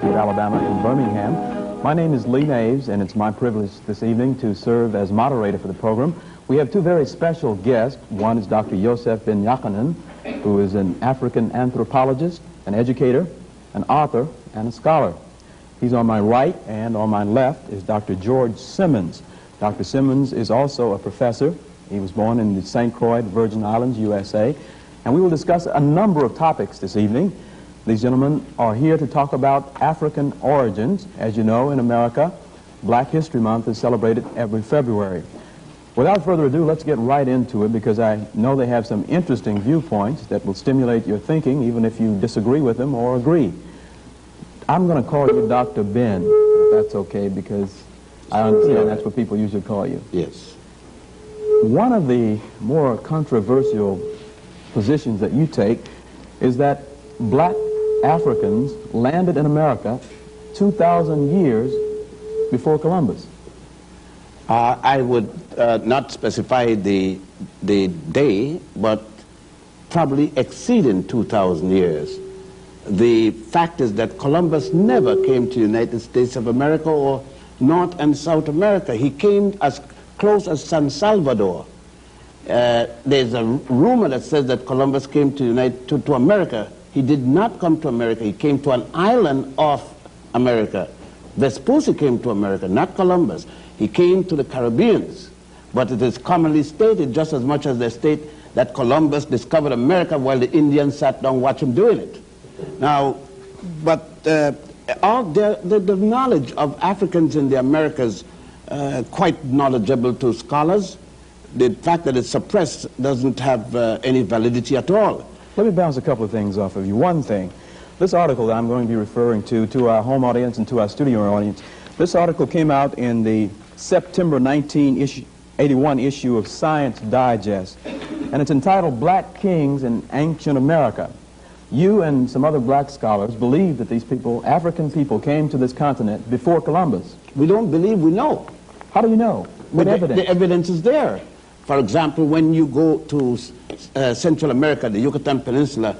University of Alabama in Birmingham. My name is Lee Naves, and it's my privilege this evening to serve as moderator for the program. We have two very special guests. One is Dr. Yosef Ben-Jochannan, who is an African anthropologist, an educator, an author, and a scholar. He's on my right, and on my left is Dr. George Simmonds. Dr. Simmonds is also a professor. He was born in the St. Croix, Virgin Islands, USA. And we will discuss a number of topics this evening. These gentlemen are here to talk about African origins. As you know, in America, Black History Month is celebrated every February. Without further ado, let's get right into it, because I know they have some interesting viewpoints that will stimulate your thinking, even if you disagree with them or agree. I'm going to call you Dr. Ben, if that's okay, because I understand that's what people usually call you. Yes. One of the more controversial positions that you take is that black Africans landed in America 2,000 years before Columbus. I would not specify the day, but probably exceeding 2,000 years. The fact is that Columbus never came to the United States of America or North and South America. He came as close as San Salvador. There's a rumor that says that Columbus came to America. He did not come to America. He came to an island of America. Vespucci came to America, not Columbus. He came to the Caribbeans. But it is commonly stated, just as much as they state, that Columbus discovered America while the Indians sat down and watched him doing it. Now, but the knowledge of Africans in the Americas quite knowledgeable to scholars. The fact that it's suppressed doesn't have any validity at all. Let me bounce a couple of things off of you. One thing, this article that I'm going to be referring to our home audience and to our studio audience, this article came out in the September 1981 issue of Science Digest, and it's entitled Black Kings in Ancient America. You and some other black scholars believe that these people, African people, came to this continent before Columbus. We don't believe, we know. How do you know? What evidence? The evidence is there. For example, when you go to Central America, the Yucatan Peninsula,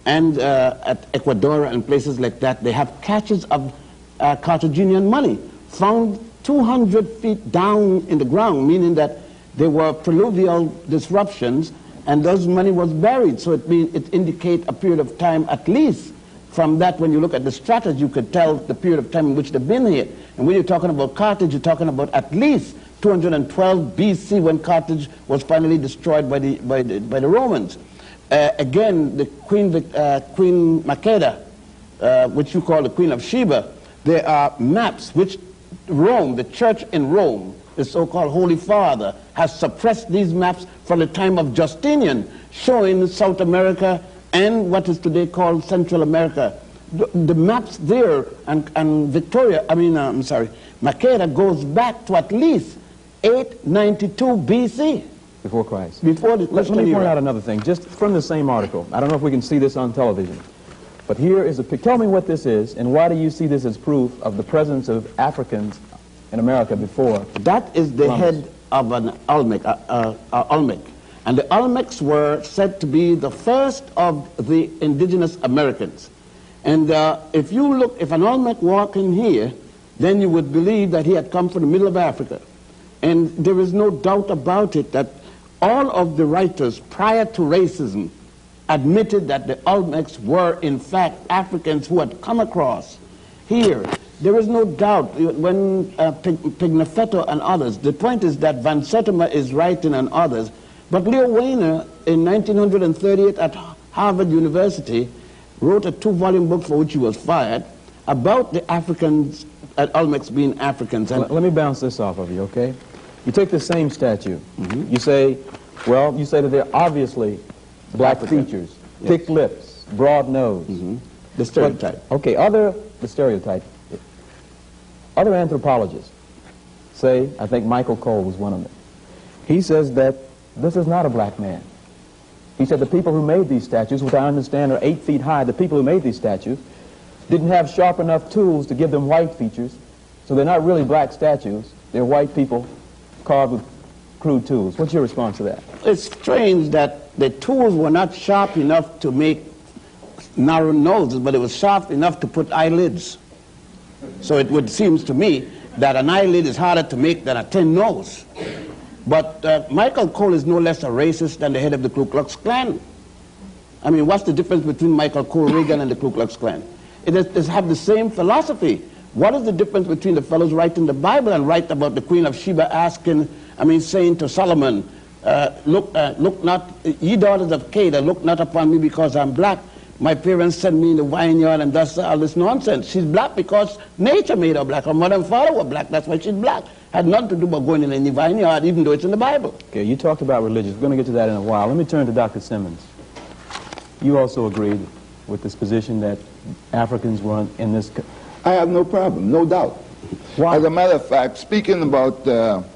and at Ecuador and places like that, they have caches of Carthaginian money found 200 feet down in the ground, meaning that there were pluvial disruptions, and those money was buried. So it indicates a period of time, at least from that, when you look at the strategy, you could tell the period of time in which they've been here. And when you're talking about Carthage, you're talking about at least 212 BC, when Carthage was finally destroyed by the Romans. Again, the Queen Makeda, which you call the Queen of Sheba, there are maps which Rome, the church in Rome, the so-called Holy Father, has suppressed these maps from the time of Justinian, showing South America and what is today called Central America. The maps there, and Makeda goes back to at least 892 BC. Before Christ. Before the Let me point out another thing, just from the same article. I don't know if we can see this on television, but here is a picture. Tell me what this is, and why do you see this as proof of the presence of Africans in America before? That is the head of an Olmec, Olmec. And the Olmecs were said to be the first of the indigenous Americans. And if an Olmec walked in here, then you would believe that he had come from the middle of Africa. And there is no doubt about it that all of the writers prior to racism admitted that the Olmecs were in fact Africans who had come across here. There is no doubt when Pigafetta and others, the point is that Van Sertima is writing and others, but Leo Weiner in 1938 at Harvard University wrote a 2-volume book for which he was fired about the Africans, Olmecs being Africans. And let me bounce this off of you, okay? You take the same statue. You say, well, you say that they're obviously black features, thick lips, broad nose. The stereotype. But, okay, the stereotype. Other anthropologists say, I think Michael Cole was one of them. He says that this is not a black man. He said the people who made these statues, which I understand are 8 feet high, the people who made these statues didn't have sharp enough tools to give them white features, so they're not really black statues. They're white people carved with crude tools. What's your response to that? It's strange that the tools were not sharp enough to make narrow noses, but it was sharp enough to put eyelids. So it would seem to me that an eyelid is harder to make than a thin nose. But Michael Cole is no less a racist than the head of the Ku Klux Klan. I mean, what's the difference between Michael Cole Reagan and the Ku Klux Klan? It have the same philosophy. What is the difference between the fellows writing the Bible and write about the Queen of Sheba saying to Solomon, look not, ye daughters of Kedar, look not upon me because I'm black. My parents sent me in the vineyard and thus all this nonsense. She's black because nature made her black. Her mother and father were black. That's why she's black. Had nothing to do about going in any vineyard, even though it's in the Bible. Okay, you talked about religion. We're going to get to that in a while. Let me turn to Dr. Simmonds. You also agreed with this position that Africans were in this... I have no problem, no doubt. Why? As a matter of fact, speaking about,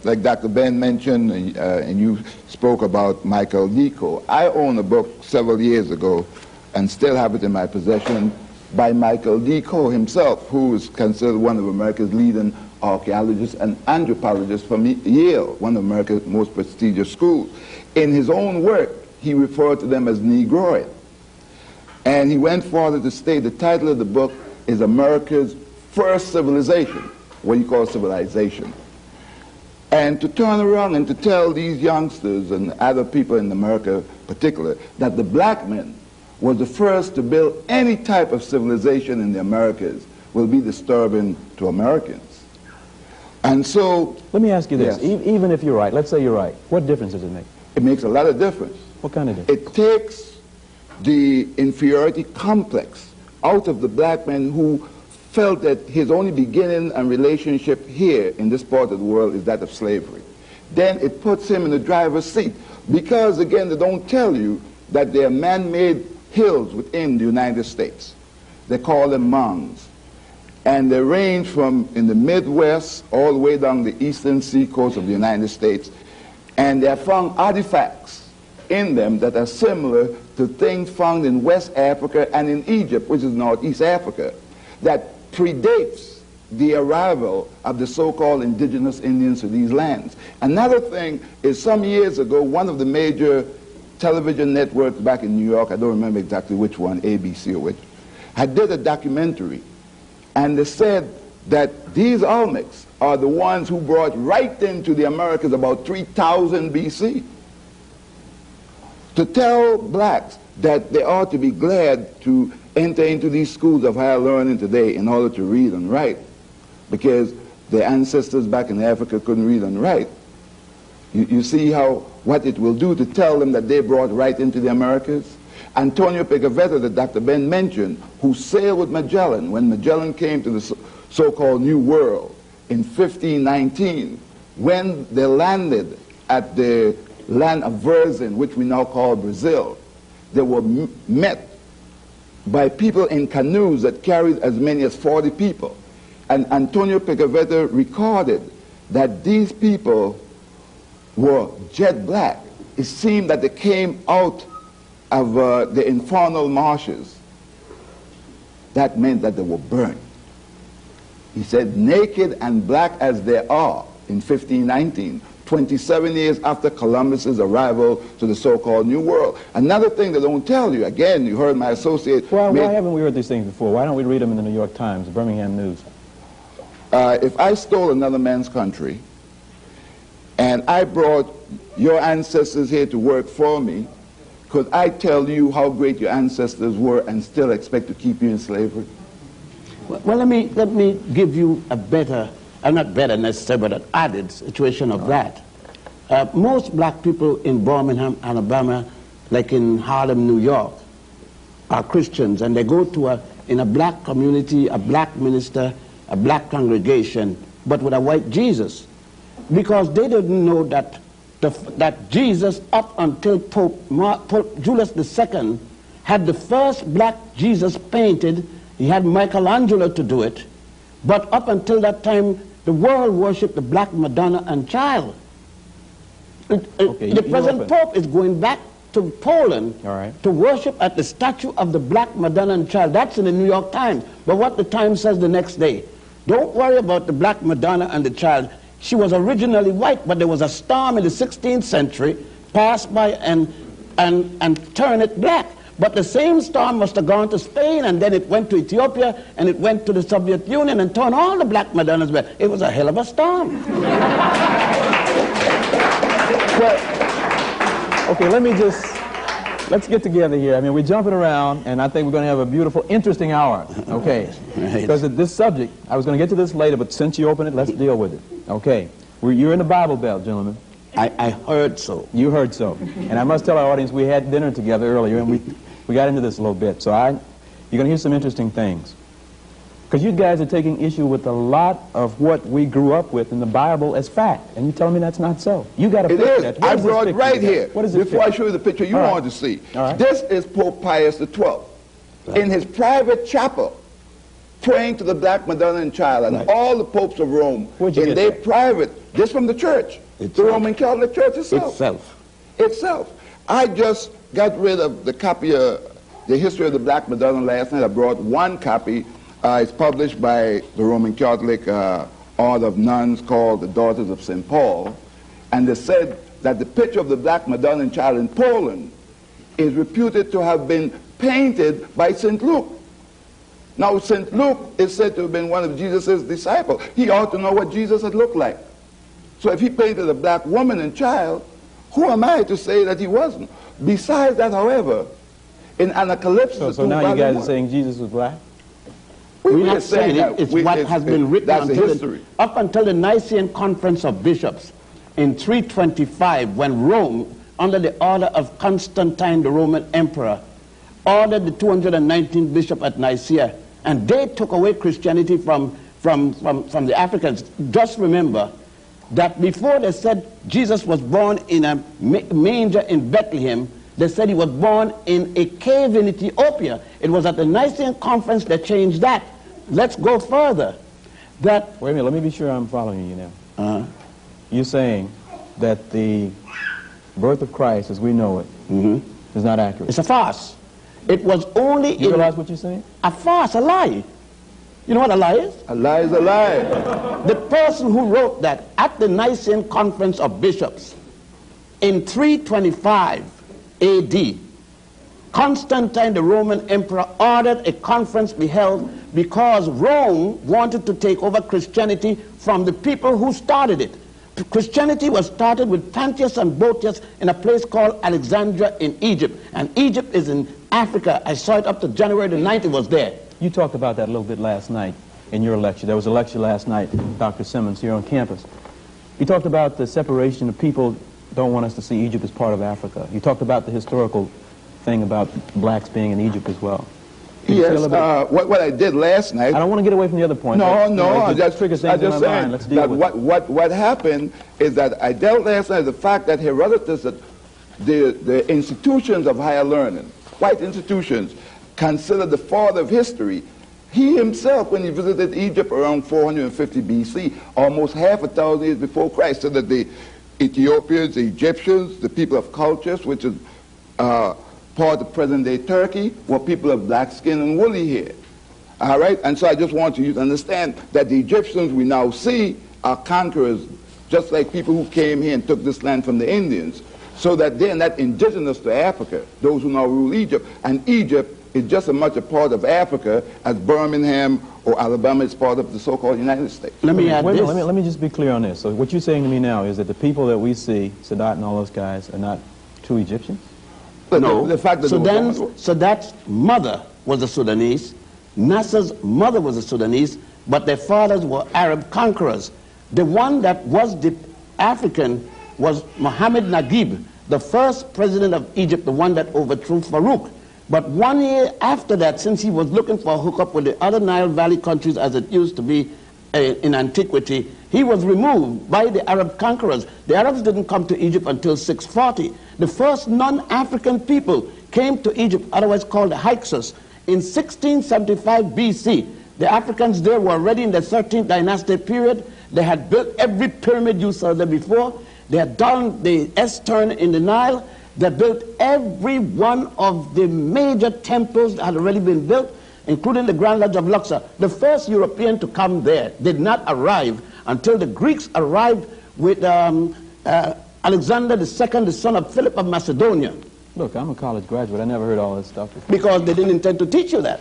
like Dr. Ben mentioned, and you spoke about Michael Deco, I own a book several years ago and still have it in my possession by Michael Deco himself, who is considered one of America's leading archaeologists and anthropologists from Yale, one of America's most prestigious schools. In his own work, he referred to them as Negroid. And he went further to state the title of the book is America's First Civilization, what you call civilization. And to turn around and to tell these youngsters and other people in America in particular that the black men was the first to build any type of civilization in the Americas will be disturbing to Americans. And so... Let me ask you this. Yes. Even if you're right, let's say you're right, what difference does it make? It makes a lot of difference. What kind of difference? It takes the inferiority complex out of the black man who felt that his only beginning and relationship here in this part of the world is that of slavery. Then it puts him in the driver's seat. Because, again, they don't tell you that there are man-made hills within the United States. They call them mounds. And they range from in the Midwest all the way down the eastern seacoast of the United States. And they have found artifacts in them that are similar to things found in West Africa and in Egypt, which is Northeast Africa, that predates the arrival of the so-called indigenous Indians to these lands. Another thing is some years ago, one of the major television networks back in New York, I don't remember exactly which one, ABC or which, had did a documentary, and they said that these Olmecs are the ones who brought right into the Americas about 3000 BC. To tell blacks that they ought to be glad to enter into these schools of higher learning today in order to read and write, because their ancestors back in Africa couldn't read and write. You see what it will do to tell them that they brought right into the Americas? Antonio Pigafetta, that Dr. Ben mentioned, who sailed with Magellan when Magellan came to the so-called New World in 1519, when they landed at the land of Verzin, which we now call Brazil, they were met by people in canoes that carried as many as 40 people. And Antonio Pigafetta recorded that these people were jet black. It seemed that they came out of the infernal marshes. That meant that they were burnt. He said, naked and black as they are, in 1519, 27 years after Columbus's arrival to the so-called New World. Another thing they don't tell you, again, you heard my associate... Why haven't we heard these things before? Why don't we read them in the New York Times, the Birmingham News? If I stole another man's country, and I brought your ancestors here to work for me, could I tell you how great your ancestors were and still expect to keep you in slavery? Well, let me give you a better, not better necessarily, but an added situation of that. Most black people in Birmingham, Alabama, like in Harlem, New York, are Christians, and they go to in a black community, a black minister, a black congregation, but with a white Jesus, because they didn't know that that Jesus, up until Pope Julius II, had the first black Jesus painted. He had Michelangelo to do it, but up until that time, the world worshipped the black Madonna and Child. The present Pope is going back to Poland to worship at the statue of the black Madonna and Child. That's in the New York Times. But what the Times says the next day, don't worry about the black Madonna and the Child. She was originally white, but there was a storm in the 16th century, passed by and turned it black. But the same storm must have gone to Spain, and then it went to Ethiopia, and it went to the Soviet Union and turned all the black Madonnas back. It was a hell of a storm. Well, okay, let's get together here. I mean, we're jumping around, and I think we're going to have a beautiful, interesting hour, okay? Right. Because of this subject, I was going to get to this later, but since you opened it, let's deal with it, okay? You're in the Bible Belt, gentlemen. I heard so. You heard so. And I must tell our audience, we had dinner together earlier, and we got into this a little bit. So you're going to hear some interesting things. Because you guys are taking issue with a lot of what we grew up with in the Bible as fact. And you're telling me that's not so. You got to fix that. I brought it right here. What is it? Before I show you the picture you wanted to see. Right. This is Pope Pius XII. In his private chapel, praying to the black Madonna and Child and all the popes of Rome. In their private, this from the church. The Roman Catholic Church itself. I just got rid of the copy of the history of the black Madonna last night. I brought one copy. It's published by the Roman Catholic order of nuns called the Daughters of St. Paul. And they said that the picture of the black Madonna and Child in Poland is reputed to have been painted by St. Luke. Now, St. Luke is said to have been one of Jesus' disciples. He ought to know what Jesus had looked like. So if he painted a black woman and child, who am I to say that he wasn't? Besides that, however, in Anacalypsis... So now you guys are saying Jesus was black? We're not saying it. It's what has been written that's the history. Up until the Nicene Conference of Bishops in 325, when Rome, under the order of Constantine, the Roman emperor, ordered the 219 bishop at Nicaea, and they took away Christianity from the Africans. Just remember that before they said Jesus was born in a manger in Bethlehem, they said he was born in a cave in Ethiopia. It was at the Nicene Conference that changed that. Let's go further. Wait a minute, let me be sure I'm following you now. You're saying that the birth of Christ as we know it is not accurate. It's a farce. It was only You realize what you're saying? A farce, a lie. You know what a lie is? A lie is a lie. The person who wrote that at the Nicene Conference of Bishops in 325 AD, Constantine, the Roman emperor, ordered a conference be held because Rome wanted to take over Christianity from the people who started it. Christianity was started with Pantius and Boetius in a place called Alexandria in Egypt. And Egypt is in Africa. I saw it up to January the 9th, it was there. You talked about that a little bit last night in your lecture. There was a lecture last night, Dr. Simmonds, here on campus. You talked about the separation of people don't want us to see Egypt as part of Africa. You talked about the historical thing about blacks being in Egypt as well. Yes, what I did last night... I don't want to get away from the other point. No, I just triggers things in my mind. Let's deal with it. What happened is that I dealt last night the fact that Herodotus, the institutions of higher learning, white institutions, considered the father of history. He himself, when he visited Egypt around 450 BC, almost half a thousand years before Christ, said that the Ethiopians, the Egyptians, the people of cultures, which is part of present-day Turkey, were people of black skin and woolly hair. All right? And so I just want you to understand that the Egyptians we now see are conquerors, just like people who came here and took this land from the Indians, so that they're not indigenous to Africa, those who now rule Egypt. And Egypt is just as much a part of Africa as Birmingham or Alabama is part of the so-called United States. Let me add this. Let me just be clear on this. So what you're saying to me now is that the people that we see, Sadat and all those guys, are not true Egyptians? No. The fact that Sadat's mother was a Sudanese, Nasser's mother was a Sudanese, but their fathers were Arab conquerors. The one that was the African was Mohammed Naguib, the first president of Egypt, the one that overthrew Farouk. But 1 year after that, since he was looking for a hookup with the other Nile Valley countries as it used to be in antiquity, he was removed by the Arab conquerors. The Arabs didn't come to Egypt until 640. The first non-African people came to Egypt, otherwise called the Hyksos, in 1675 BC. The Africans there were already in the 13th dynasty period. They had built every pyramid you saw there before. They had done the S-turn in the Nile. They built every one of the major temples that had already been built, including the Grand Lodge of Luxor. The first European to come there did not arrive until the Greeks arrived with Alexander II, the son of Philip of Macedonia. Look, I'm a college graduate. I never heard all this stuff before. Because they didn't intend to teach you that.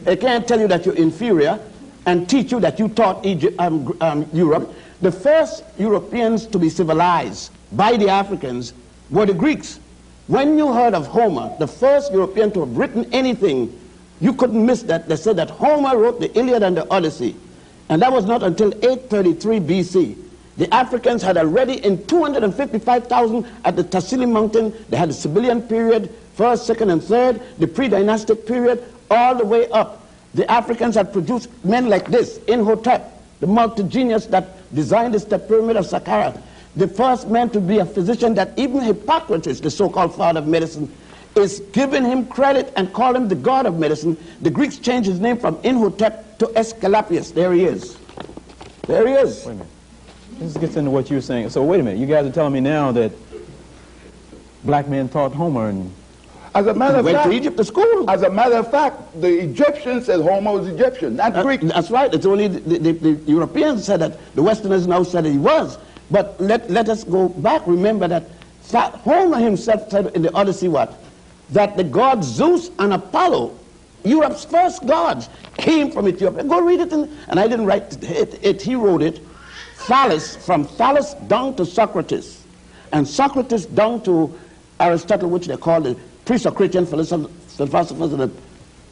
They can't tell you that you're inferior and teach you that you taught Europe. The first Europeans to be civilized by the Africans were the Greeks. When you heard of Homer, the first European to have written anything, you couldn't miss that. They said that Homer wrote the Iliad and the Odyssey. And that was not until 833 BC. The Africans had already, in 255,000 at the Tassili Mountain, they had the Sibyllian period, first, second, and third, the pre-dynastic period, all the way up. The Africans had produced men like this, Imhotep, the multi-genius that designed the step pyramid of Saqqara, the first man to be a physician that even Hippocrates, the so-called father of medicine, is giving him credit and call him the god of medicine. The Greeks changed his name from Imhotep to Aesculapius. There he is. There he is. Wait a minute. This gets into what you were saying. So wait a minute. You guys are telling me now that black men taught Homer and... As a matter of Went fact, to Egypt to school. As a matter of fact, the Egyptians said Homer was Egyptian, not Greek. That's right. It's only the Europeans said that. The Westerners now said that he was. But let us go back. Remember that Homer himself said in the Odyssey what? That the gods Zeus and Apollo, Europe's first gods, came from Ethiopia. Go read it. And I didn't write it. He wrote it. Thales, from Thales down to Socrates, and Socrates down to Aristotle, which they call the pre-Socratian philosophers and the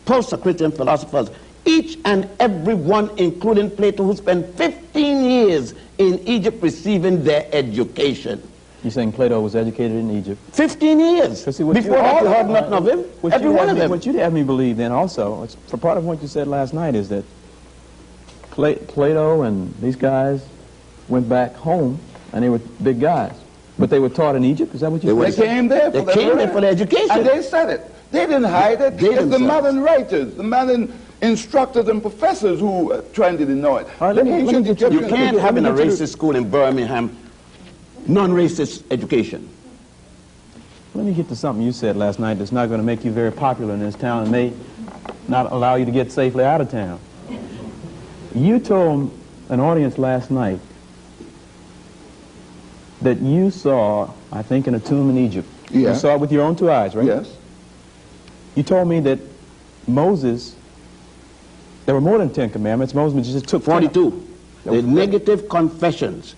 post-Socratian philosophers. Each and every one, including Plato, who spent 15 years in Egypt receiving their education. You're saying Plato was educated in Egypt? 15 years. See, Before that, you heard nothing of him. Every one of them. What you had me believe then also, for part of what you said last night, is that Plato and these guys went back home, and they were big guys. But they were taught in Egypt? Is that what you said? They came there for their education. And they said it. They didn't hide it. It's the modern writers, the modern instructors and professors who trying to deny it. All right, You can't have in a racist school in Birmingham non-racist education. Let me get to something you said last night that's not going to make you very popular in this town and may not allow you to get safely out of town. You told an audience last night that you saw, I think, in a tomb in Egypt. Yeah. You saw it with your own two eyes, right? Yes. You told me that Moses, there were more than 10 commandments. Moses just took 42. The negative confessions.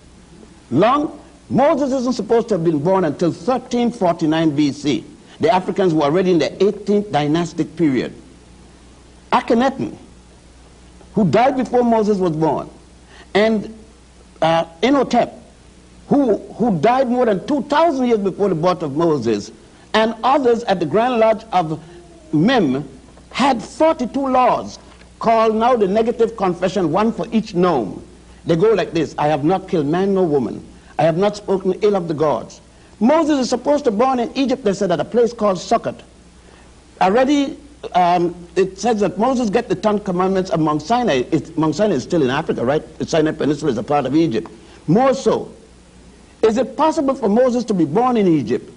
Moses isn't supposed to have been born until 1349 BC. The Africans were already in the 18th dynastic period. Akhenaten, who died before Moses was born, and Imhotep, who died more than 2,000 years before the birth of Moses, and others at the Grand Lodge of Mem had 42 laws called now the negative confession, one for each nome. They go like this: I have not killed man nor woman. I have not spoken ill of the gods. Moses is supposed to be born in Egypt, they said, at a place called Sukkot. Already, it says that Moses get the 10 commandments of Mount Sinai. Mount Sinai is still in Africa, right? The Sinai Peninsula is a part of Egypt. More so, is it possible for Moses to be born in Egypt,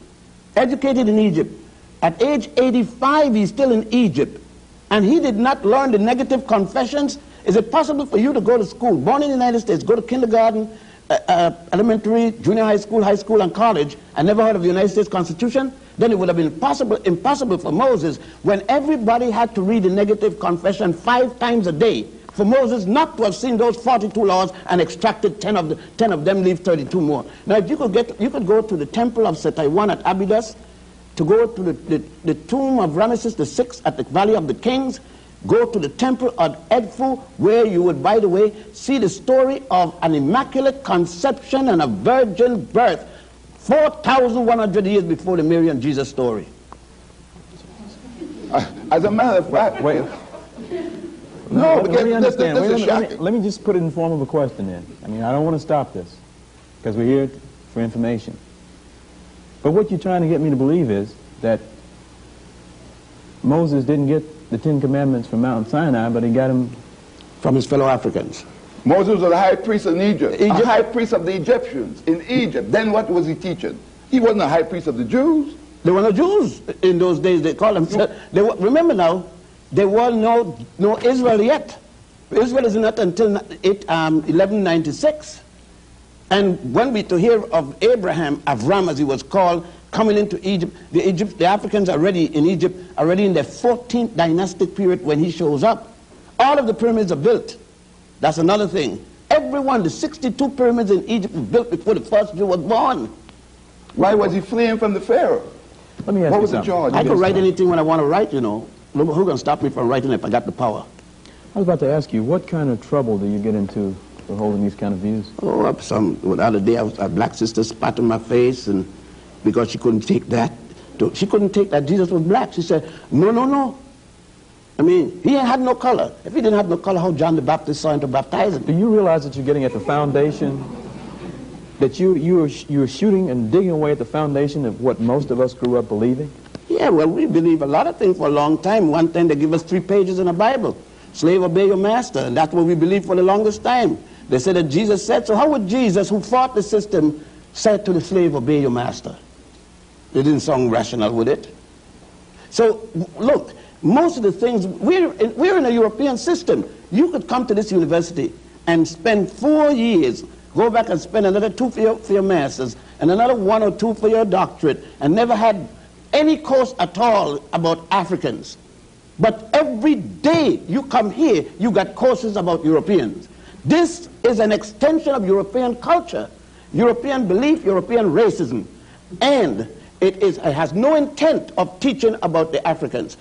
educated in Egypt? At age 85, he's still in Egypt, and he did not learn the negative confessions? Is it possible for you to go to school, born in the United States, go to kindergarten, elementary, junior high school, and college, and never heard of the United States Constitution? Then it would have been impossible for Moses, when everybody had to read the negative confession 5 times a day, for Moses not to have seen those 42 laws and extracted 10 of them, leave 32 more. Now, if you could go to the temple of Setaiwan at Abydos, to go to the tomb of Ramesses VI at the Valley of the Kings, go to the temple of Edfu, where you would, by the way, see the story of an immaculate conception and a virgin birth 4,100 years before the Mary and Jesus story. As a matter of fact, Wait. no, Let me understand. this is shocking. Let me just put it in the form of a question then. I mean, I don't want to stop this, because we're here for information. But what you're trying to get me to believe is that Moses didn't get the 10 commandments from Mount Sinai, but he got them From his fellow Africans. Moses was the high priest in Egypt, a high priest of the Egyptians in Egypt. Then what was he teaching? He wasn't a high priest of the Jews. There were no Jews in those days. They called themselves. Remember now, there were no Israel yet. Israel is not until 1196. And when we to hear of Abraham, Avram as he was called, coming into Egypt. The Africans already in Egypt, already in their 14th dynastic period when he shows up. All of the pyramids are built. That's another thing. Everyone, the 62 pyramids in Egypt were built before the first Jew was born. Why was he fleeing from the Pharaoh? Let me ask What you was the something. charge? I can write anything when I want to write, you know. Who's going to stop me from writing if I got the power? I was about to ask you, what kind of trouble do you get into for holding these kind of views? Oh, the other day, a black sister spat in my face, and because she couldn't take that. She couldn't take that Jesus was black. She said, no, no, no. I mean, he had no color. If he didn't have no color, how John the Baptist saw him to baptize him? Do you realize that you're getting at the foundation, that you're shooting and digging away at the foundation of what most of us grew up believing? Yeah, well, we believe a lot of things for a long time. One thing, they give us 3 pages in the Bible. Slave, obey your master. And that's what we believed for the longest time. They said that Jesus said, so how would Jesus, who fought the system, say to the slave, obey your master? It didn't sound rational, would it? So, look, most of the things, we're in a European system. You could come to this university and spend 4 years, go back and spend another 2 for your masters, and another 1 or 2 for your doctorate, and never had any course at all about Africans. But every day you come here, you got courses about Europeans. This is an extension of European culture, European belief, European racism. And it has no intent of teaching about the Africans.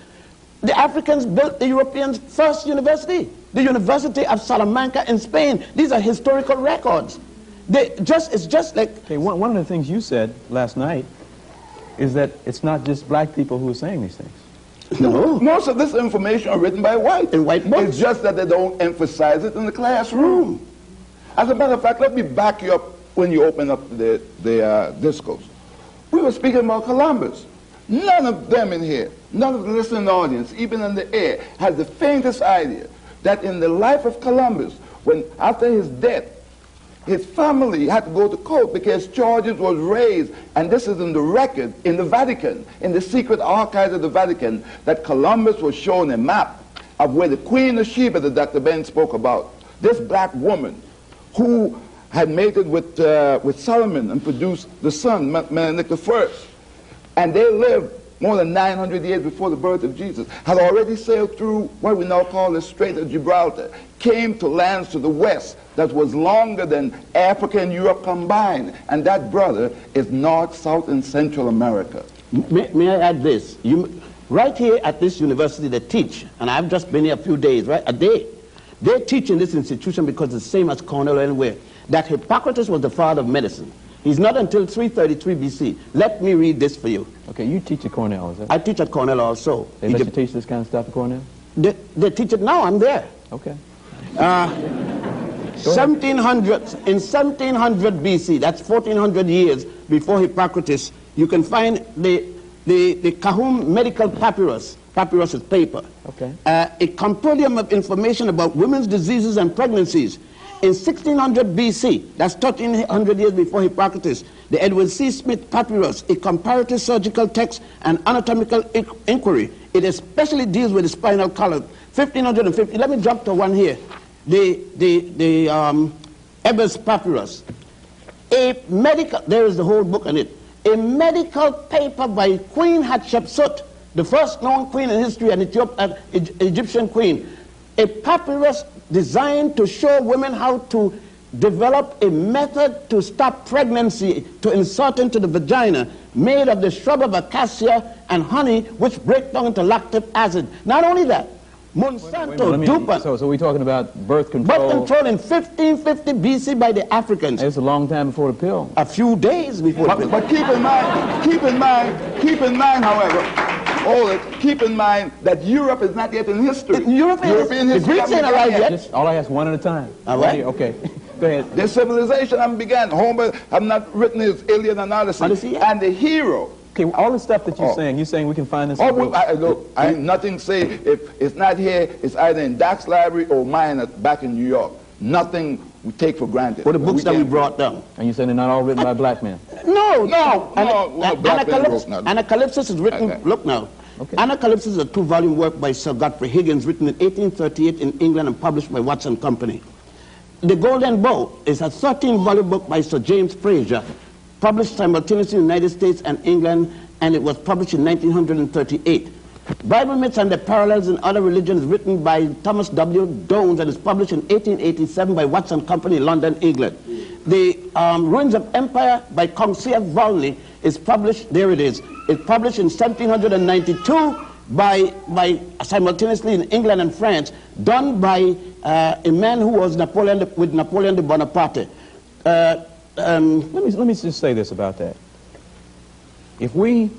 The Africans built the Europeans' first university, the University of Salamanca in Spain. These are historical records. It's just like... Okay, one of the things you said last night is that it's not just black people who are saying these things. No. Most of this information are written by whites. In white books. It's just that they don't emphasize it in the classroom. As a matter of fact, let me back you up when you open up the discourse. We were speaking about Columbus. None of them in here, none of the listening audience, even in the air, has the faintest idea that in the life of Columbus, when after his death, his family had to go to court because charges was raised, and this is in the record in the Vatican, in the secret archives of the Vatican, that Columbus was shown a map of where the Queen of Sheba that Dr. Ben spoke about, this black woman who had mated with Solomon and produced the son, Menelik I, and they lived more than 900 years before the birth of Jesus, had already sailed through what we now call the Strait of Gibraltar, came to lands to the west that was longer than Africa and Europe combined. And that, brother, is North, South, and Central America. May I add this? Right here at this university they teach, and I've just been here a few days, right? A day. They teach in this institution because it's the same as Cornell or anywhere, that Hippocrates was the father of medicine. He's not until 333 BC. Let me read this for you. Okay, you teach at Cornell, is that? I teach at Cornell also. They let you teach this kind of stuff at Cornell? They teach it now, I'm there. Okay. 1700, in 1700 BC, that's 1400 years before Hippocrates, you can find the Kahum medical papyrus. Papyrus is paper. Okay. A compendium of information about women's diseases and pregnancies. In 1600 BC, that's 1300 years before Hippocrates, the Edward C. Smith Papyrus, a comparative surgical text and anatomical inquiry. It especially deals with the spinal column. 1550, let me jump to one here. The Ebers Papyrus. A medical, there is the whole book on it. A medical paper by Queen Hatshepsut, the first known queen in history, an Egyptian queen. A papyrus designed to show women how to develop a method to stop pregnancy, to insert into the vagina, made of the shrub of acacia and honey, which break down into lactic acid. Not only that, Monsanto, DuPont. So we're talking about birth control. Birth control in 1550 BC by the Africans. It's a long time before the pill. A few days before the pill. But keep in mind, however, keep in mind that Europe is not yet in history. European history. The Greeks ain't arrived yet. Just, all I ask, one at a time. All right. Okay. Go ahead. The civilization haven't begun. Homer have not written his Iliad and Odyssey. And the hero. Okay, all the stuff that you're saying we can find this in books. Look, I ain't nothing say if it's not here, it's either in Doc's library or mine back in New York. Nothing we take for granted. Or the books that we brought down. And you saying they're not all written by black men? No. Anacalypsis is written, okay. Look now. Okay. Anacalypsis is a 2-volume work by Sir Godfrey Higgins, written in 1838 in England and published by Watson Company. The Golden Bow is a 13-volume book by Sir James Fraser, published simultaneously in the United States and England, and it was published in 1938. Bible Myths and Their Parallels in Other Religions, written by Thomas W. Downes, and is published in 1887 by Watson Company, London, England. The Ruins of Empire by Kong C.F. Volney is published, there it is. It's published in 1792 by simultaneously in England and France, done by a man who was with Napoleon de Bonaparte. Let me just say this about that. If we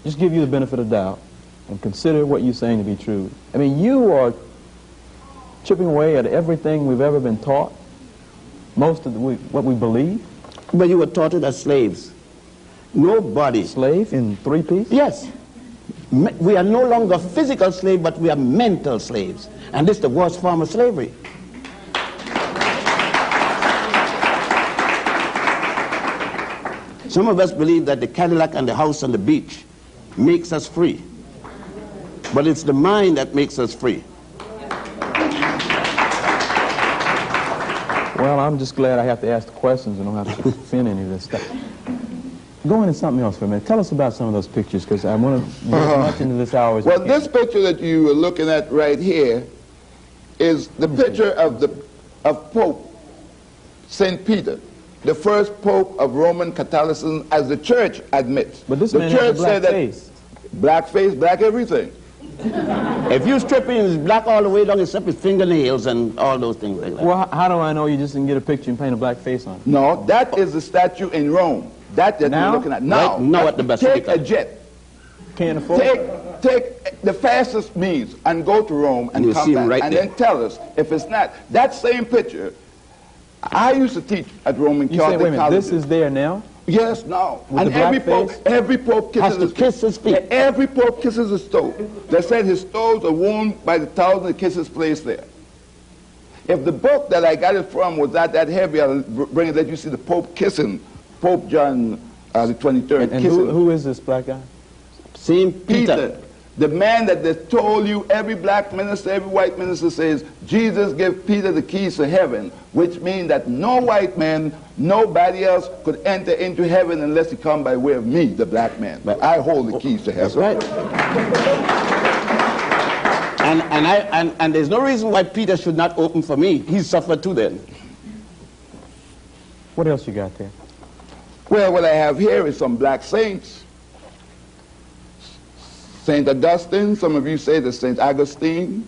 just give you the benefit of doubt and consider what you're saying to be true, I mean, you are chipping away at everything we've ever been taught, most of what we believe. But you were taught it as slaves. Nobody. Slave in 3-piece? Yes. We are no longer physical slaves, but we are mental slaves. And this is the worst form of slavery. Some of us believe that the Cadillac and the house on the beach makes us free. But it's the mind that makes us free. Well, I'm just glad I have to ask the questions and don't have to defend any of this stuff. Go into something else for a minute. Tell us about some of those pictures, because I want to get as much into this hour as Well, we can. this picture that you are looking at right here is the picture of Pope St. Peter, the first Pope of Roman Catholicism, as the church admits. But this the man church has a black said that face. Black face, black everything. If you strip him, it's black all the way down except his fingernails and all those things like that. Well, how do I know you just didn't get a picture and paint a black face on it? No, that is the statue in Rome. That Now? you're looking at. Now, Right now at the take Basilica. a jet. Can't afford it? Take the fastest means and go to Rome and You'll come see him back right and there. then tell us if it's not. That same picture, I used to teach at Roman You say, Catholic wait a minute, colleges. this is there now? Yes, now. With And the black every pope Has kisses to kiss his feet. Yeah, every pope kisses his toe. They said his toes are worn by the thousand of kisses placed there. If the book that I got it from was not that heavy, I'll bring it that you see the Pope kissing, Pope John the 23rd And kissing. who is this black guy? Saint Peter, the man that they told you, every black minister, every white minister says, Jesus gave Peter the keys to heaven, which means that no white man, nobody else could enter into heaven unless he come by way of me, the black man. But I hold the keys to heaven. That's right. And there's no reason why Peter should not open for me. He suffered too then. What else you got there? Well, what I have here is some black saints. Saint Augustine, some of you say that Saint Augustine,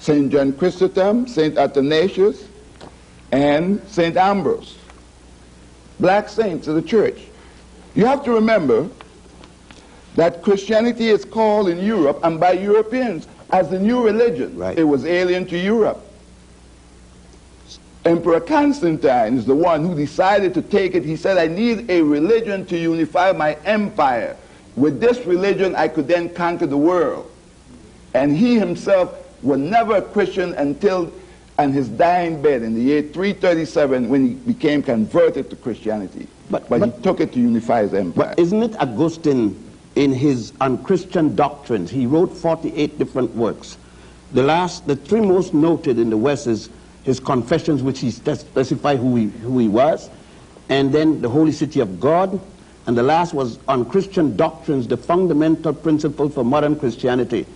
Saint John Chrysostom, Saint Athanasius, and Saint Ambrose. Black saints of the church. You have to remember that Christianity is called in Europe and by Europeans as the new religion. Right. It was alien to Europe. Emperor Constantine is the one who decided to take it. He said, I need a religion to unify my empire. With this religion, I could then conquer the world. And he himself was never a Christian until on his dying bed in the year 337 when he became converted to Christianity. But he took it to unify his empire. But isn't it Augustine, in his unchristian doctrines, he wrote 48 different works. The three most noted in the West is his Confessions, which he specified who he was, and then the Holy City of God, and the last was on Christian doctrines, the fundamental principle for modern Christianity.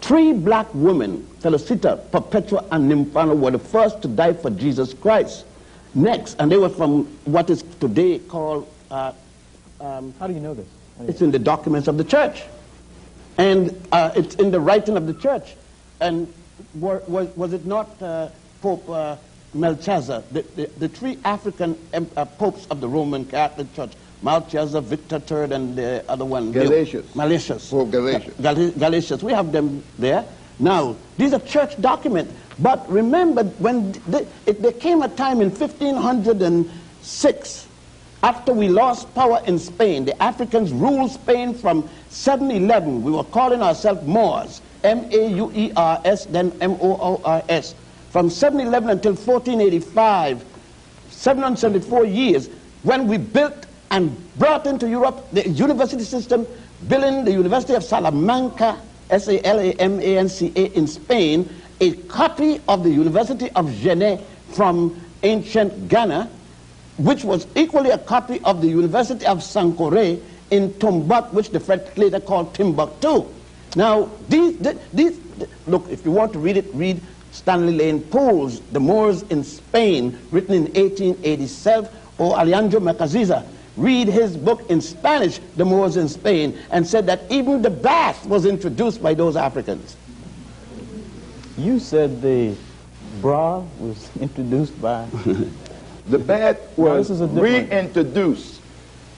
Three black women, Felicita, Perpetua, and Nymphana, were the first to die for Jesus Christ. Next, and they were from what is today called... How do you know this? It's in the documents of the church. And it's in the writing of the church. And was it not Pope Melchizedek, the three African popes of the Roman Catholic Church, Melchizedek, Victor III, and the other one? Galatius. Pope Galatius. Galatius. We have them there. Now, these are church documents. But remember, when there came a time in 1506, after we lost power in Spain, the Africans ruled Spain from 711. We were calling ourselves Moors, M-A-U-E-R-S, then M-O-O-R-S. From 711 until 1485, 774 years, when we built and brought into Europe the university system, building the University of Salamanca, S-A-L-A-M-A-N-C-A in Spain, a copy of the University of Genève from ancient Ghana, which was equally a copy of the University of Sankore in Tombouctou, which the French later called Timbuktu. Now, look, if you want to read it, read Stanley Lane Poole's The Moors in Spain, written in 1887, or Alejandro Macaziza. Read his book in Spanish, The Moors in Spain, and said that even the bath was introduced by those Africans. You said the bra was introduced by... The bath was reintroduced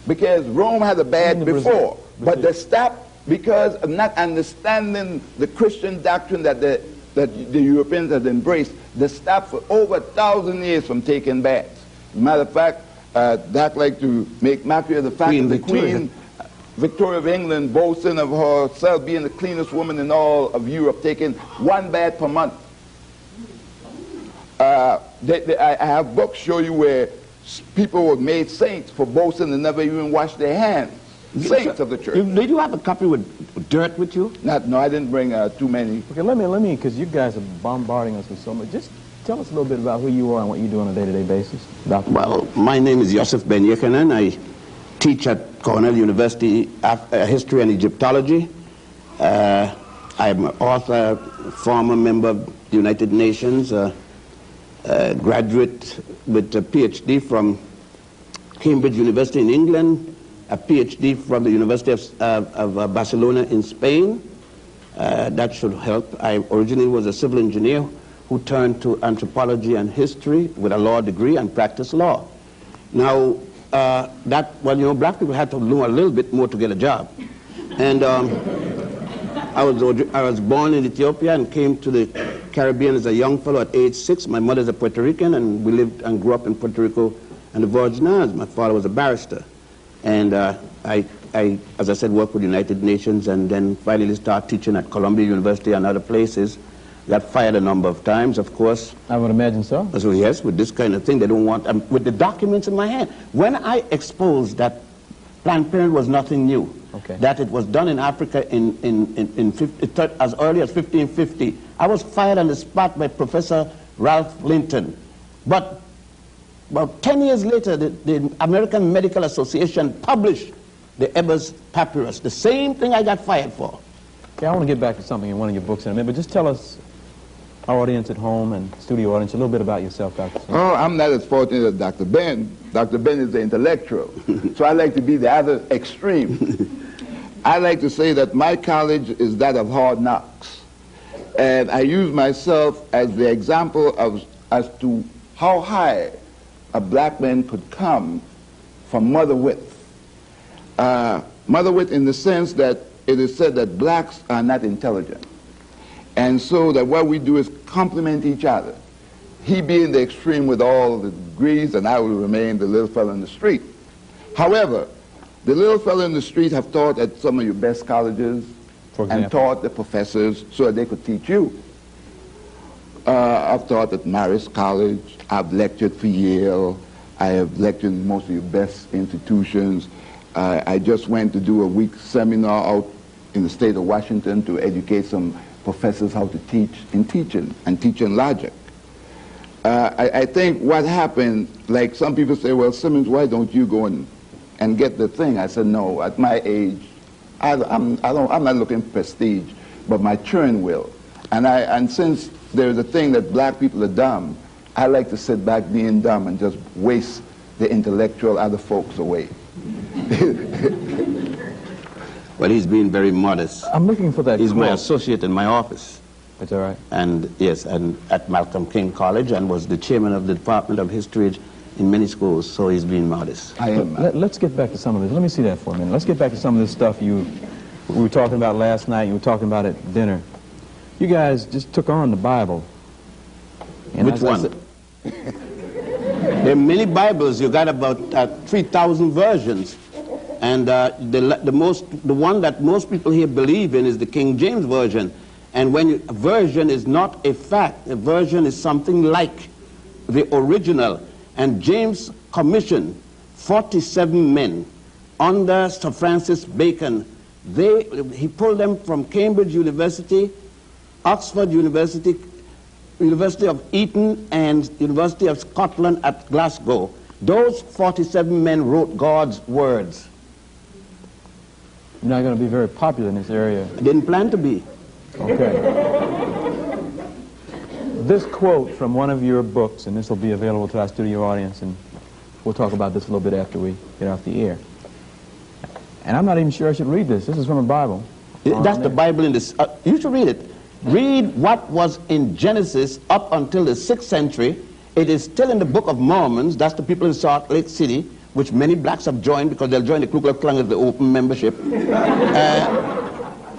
because Rome had a bath before, but they stopped because of not understanding the Christian doctrine that the Europeans had embraced. They stopped for over 1,000 years from taking baths. As a matter of fact, I'd like to make mockery of the fact that the Queen Victoria of England boasting of herself being the cleanest woman in all of Europe, taking 1 bath per month. I have books show you where people were made saints for boasting and never even washed their hands. Saints of the church. Did you have a copy with dirt with you? No, I didn't bring too many. Okay, let me, because you guys are bombarding us with so much. Just tell us a little bit about who you are and what you do on a day-to-day basis, Doctor. Well, my name is Yosef Ben-Jochannan. I teach at Cornell University History and Egyptology. I'm an author, former member of the United Nations, graduate with a PhD from Cambridge University in England, a PhD from the University of Barcelona in Spain. That should help. I originally was a civil engineer who turned to anthropology and history with a law degree and practiced law. Now, black people had to know a little bit more to get a job. And I was born in Ethiopia and came to the Caribbean as a young fellow at age 6. My mother's a Puerto Rican, and we lived and grew up in Puerto Rico and the Virgin Islands. My father was a barrister. And I, as I said, worked with the United Nations, and then finally started teaching at Columbia University and other places. Got fired a number of times, of course. I would imagine so. So yes, with this kind of thing, they don't want, with the documents in my hand. When I exposed that Planned Parenthood was nothing new, that it was done in Africa as early as 1550, I was fired on the spot by Professor Ralph Linton. But about 10 years later, the American Medical Association published the Ebers Papyrus, the same thing I got fired for. Okay, I want to get back to something in one of your books in a minute, but just tell us, our audience at home and studio audience, a little bit about yourself, Dr. Simmonds. Oh, I'm not as fortunate as Dr. Ben. Dr. Ben is the intellectual, so I like to be the other extreme. I like to say that my college is that of hard knocks, and I use myself as the example as to how high a black man could come from mother wit. Mother wit in the sense that it is said that blacks are not intelligent. And so that what we do is complement each other. He being the extreme with all the degrees, and I will remain the little fellow in the street. However, the little fellow in the street have taught at some of your best colleges and taught the professors so that they could teach you. I've taught at Marist College. I've lectured for Yale. I have lectured in most of your best institutions. I just went to do a week seminar out in the state of Washington to educate some professors how to teach in teaching and teaching logic. I think what happened, like some people say, well, Simmonds, why don't you go and get the thing? I said, no, at my age, I'm not looking for prestige, but my children will. And since there's a thing that black people are dumb, I like to sit back being dumb and just waste the intellectual other folks away. Well, he's being very modest. I'm looking for that. He's my associate in my office. That's all right. And yes, and at Malcolm King College, and was the chairman of the Department of History in many schools, so he's being modest. I am. Let's get back to some of this. Let me see that for a minute. Let's get back to some of this stuff we were talking about last night, you were talking about at dinner. You guys just took on the Bible. And which one? There are many Bibles. You got about 3,000 versions. And the one that most people here believe in is the King James Version. And when a version is not a fact, a version is something like the original. And James commissioned 47 men under Sir Francis Bacon. He pulled them from Cambridge University, Oxford University, University of Eton, and University of Scotland at Glasgow. Those 47 men wrote God's words. You're not going to be very popular in this area. I didn't plan to be. Okay. This quote from one of your books, and this will be available to our studio audience, and we'll talk about this a little bit after we get off the air. And I'm not even sure I should read this. This is from a Bible. That's the Bible in this. You should read it. Read what was in Genesis up until the 6th century. It is still in the Book of Mormons. That's the people in Salt Lake City, which many blacks have joined because they'll join the Ku Klux Klan as the open membership.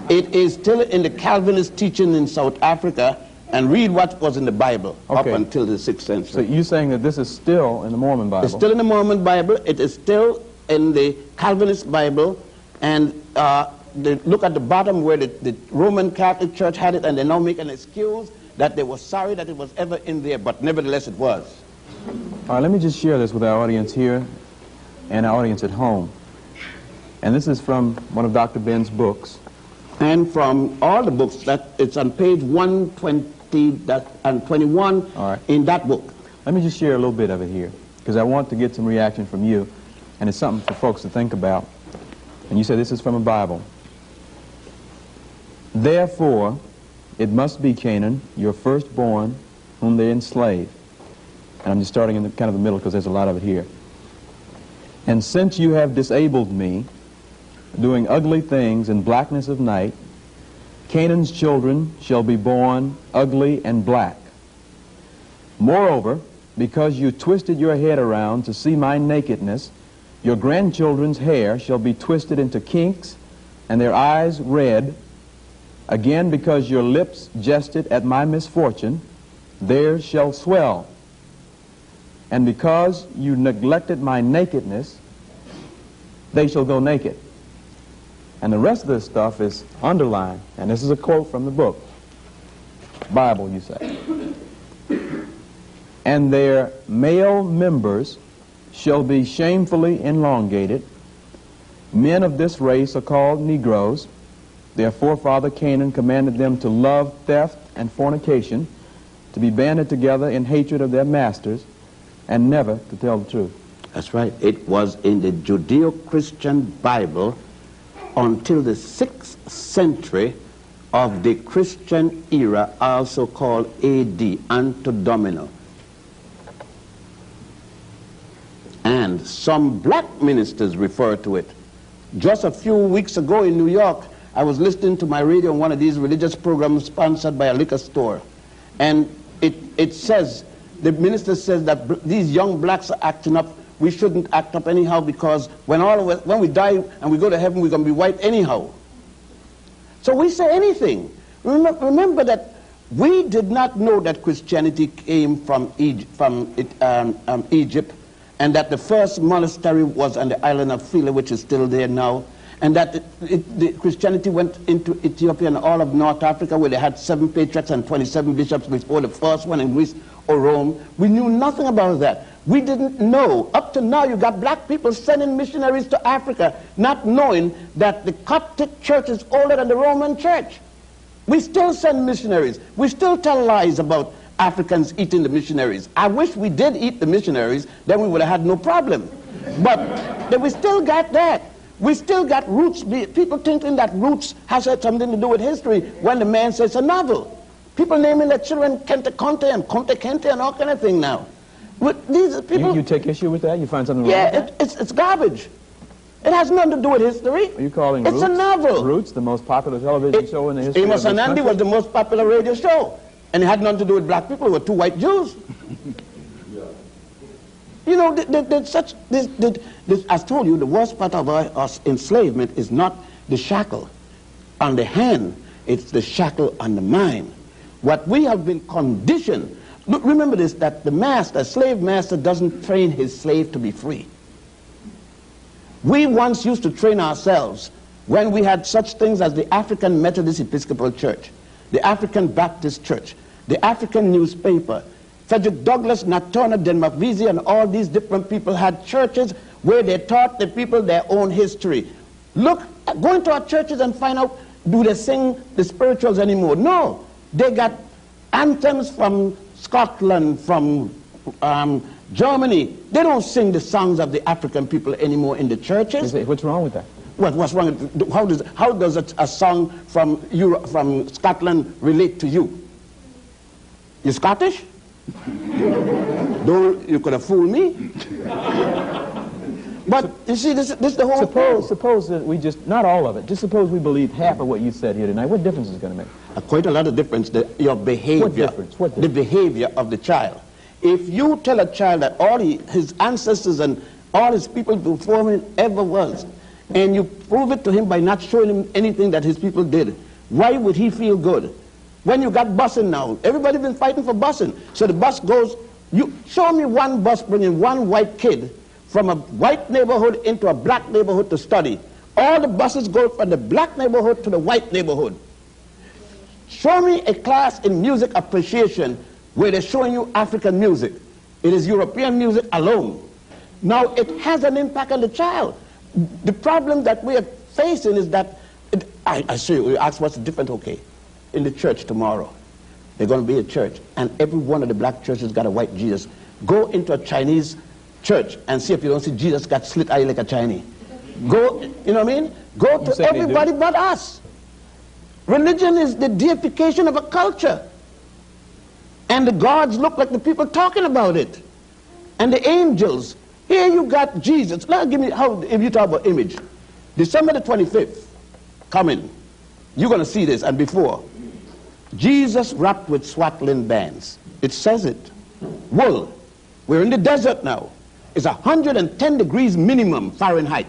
It is still in the Calvinist teaching in South Africa. And read what was in the Bible up until the 6th century. So you're saying that this is still in the Mormon Bible? It's still in the Mormon Bible. It is still in the Calvinist Bible. And look at the bottom where the Roman Catholic Church had it, and they now make an excuse that they were sorry that it was ever in there, but nevertheless it was. All right, let me just share this with our audience here and our audience at home. And this is from one of Dr. Ben's books. And from all the books, that it's on page 120 and 21 in that book. Let me just share a little bit of it here, because I want to get some reaction from you, and it's something for folks to think about. And you say this is from a Bible. Therefore, it must be Canaan, your firstborn, whom they enslave. And I'm just starting in the kind of the middle because there's a lot of it here. And since you have disabled me, doing ugly things in blackness of night, Canaan's children shall be born ugly and black. Moreover, because you twisted your head around to see my nakedness, your grandchildren's hair shall be twisted into kinks, and their eyes red. Again, because your lips jested at my misfortune, theirs shall swell. And because you neglected my nakedness, they shall go naked. And the rest of this stuff is underlined. And this is a quote from the book. Bible, you say. And their male members shall be shamefully elongated. Men of this race are called Negroes. Their forefather Canaan commanded them to love theft and fornication, to be banded together in hatred of their masters, and never to tell the truth. That's right. It was in the Judeo-Christian Bible until the 6th century of the Christian era, also called AD, Anno Domini. And some black ministers refer to it. Just a few weeks ago in New York, I was listening to my radio on one of these religious programs sponsored by a liquor store. And it says, the minister says that these young blacks are acting up. We shouldn't act up anyhow because when we die and we go to heaven, we're going to be white anyhow. So we say anything. Remember that we did not know that Christianity came from Egypt, and that the first monastery was on the island of Philae, which is still there now, and that the Christianity went into Ethiopia and all of North Africa, where they had 7 patriarchs and 27 bishops before the first one in Greece or Rome. We knew nothing about that. We didn't know. Up to now, you got black people sending missionaries to Africa, not knowing that the Coptic church is older than the Roman church. We still send missionaries. We still tell lies about Africans eating the missionaries. I wish we did eat the missionaries, then we would have had no problem. But we still got that. We still got roots. People thinking that roots has something to do with history when the man says a novel. People naming their children Kente Conte and Conte Kente and all kind of thing now. But these people, you take issue with that? You find something wrong with that? It's garbage. It has nothing to do with history. Are you calling It's a novel. Roots the most popular television show in the history Amos of and this Andy country? was the most popular radio show. And it had nothing to do with black people. It were 2 white Jews. You know, as told you, the worst part of our enslavement is not the shackle on the hand. It's the shackle on the mind. What we have been conditioned. Look, remember this, that the slave master doesn't train his slave to be free. We once used to train ourselves when we had such things as the African Methodist Episcopal Church, the African Baptist Church, the African newspaper. Frederick Douglass, Nat Turner, Denmark Vesey, and all these different people had churches where they taught the people their own history. Look, go into our churches and find out, do they sing the spirituals anymore? No. They got anthems from Scotland, from Germany, they don't sing the songs of the African people anymore in the churches. What's wrong with that? What's wrong? How does a song from Europe, from Scotland relate to you? You Scottish? You could have fooled me. But you see, this is the whole thing. Suppose that we just, not all of it, just suppose we believe half of what you said here tonight. What difference is it going to make? Quite a lot of difference. Your behavior. What difference? What difference? The behavior of the child. If you tell a child that all his ancestors and all his people before him ever was, and you prove it to him by not showing him anything that his people did, why would he feel good? When you got busing now, everybody's been fighting for busing. So the bus goes, you show me one bus bringing one white kid from a white neighborhood into a black neighborhood to study. All the buses go from the black neighborhood to the white neighborhood. Show me a class in music appreciation where they're showing you African music. It is European music alone. Now it has an impact on the child. The problem that we are facing is that, I see you ask what's the difference, okay. In the church tomorrow, there's going to be a church, and every one of the black churches got a white Jesus. Go into a Chinese church and see if you don't see Jesus got slit eye like a Chinese. Go, you know what I mean? Go to everybody but us. Religion is the deification of a culture. And the gods look like the people talking about it. And the angels. Here you got Jesus. Now give me, if you talk about image. December the 25th, coming. You're going to see this, and before. Jesus wrapped with swaddling bands. It says it. Wool. We're in the desert now. It's 110 degrees minimum Fahrenheit.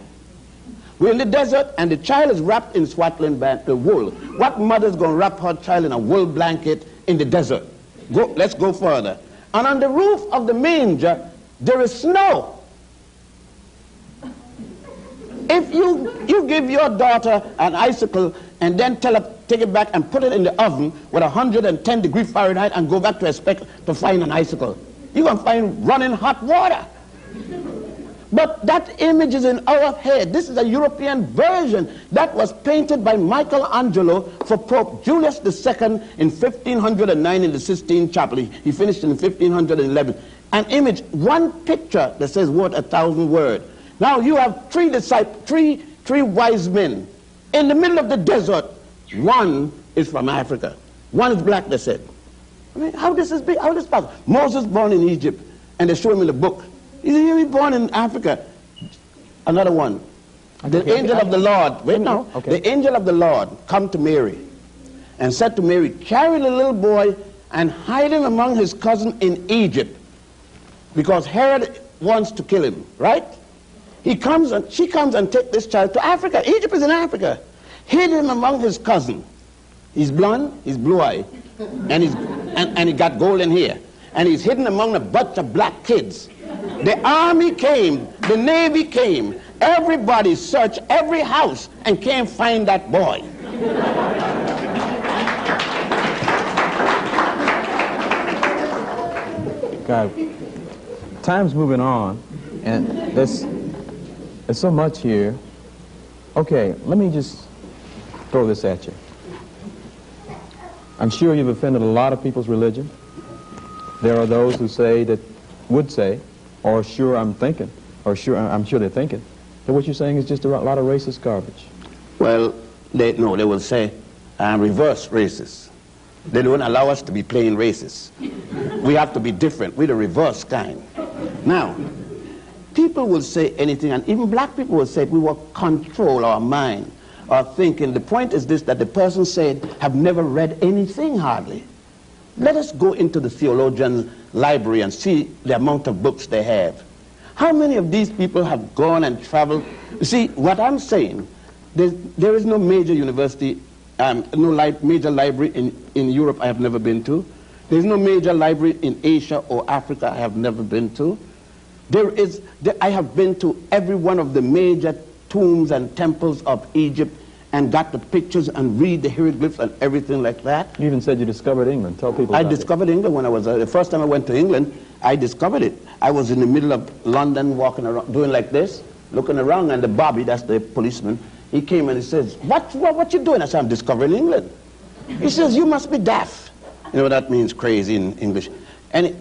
We're in the desert, and the child is wrapped in swaddling band, the wool. What mother's going to wrap her child in a wool blanket in the desert? Let's go further. And on the roof of the manger, there is snow. If you give your daughter an icicle and then tell her, take it back and put it in the oven with 110 degrees Fahrenheit and go back to expect to find an icicle, you're going to find running hot water. But that image is in our head. This is a European version that was painted by Michelangelo for Pope Julius II in 1509 in the Sistine Chapel. He finished in 1511. An image, one picture that says worth 1,000 words. Now you have three wise men in the middle of the desert. One is from Africa. One is black, they said. I mean, how this possible? Moses born in Egypt, and they show him in the book. He was born in Africa. Another one. The angel of the Lord, wait now. The angel of the Lord come to Mary and said to Mary, carry the little boy and hide him among his cousins in Egypt, because Herod wants to kill him, right? She comes and takes this child to Africa. Egypt is in Africa. Hid him among his cousin. He's blonde, he's blue-eyed, and he got golden hair. And he's hidden among a bunch of black kids. The army came, the navy came, everybody searched every house and can't find that boy. God, time's moving on, and there's so much here. Okay, let me just throw this at you. I'm sure you've offended a lot of people's religion. There are those who would say, or sure I'm thinking, or sure I'm sure they're thinking, that what you're saying is just a lot of racist garbage. Well, they will say, reverse racist. They don't allow us to be plain racist. We have to be different. We're the reverse kind. Now, people will say anything, and even black people will say we will control our mind, our thinking. The point is this, that the person said have never read anything hardly. Let us go into the theologian library and see the amount of books they have. How many of these people have gone and traveled? You see, what I'm saying, there is no major university, major library in Europe I have never been to. There's no major library in Asia or Africa I have never been to. I have been to every one of the major tombs and temples of Egypt and got the pictures and read the hieroglyphs and everything like that. You even said you discovered England. Tell people about I discovered England when I was, the first time I went to England, I discovered it. I was in the middle of London walking around, doing like this, looking around, and the Bobby, that's the policeman, he came and he says, what you doing? I said, I'm discovering England. He says, you must be daft. You know what that means, crazy in English. And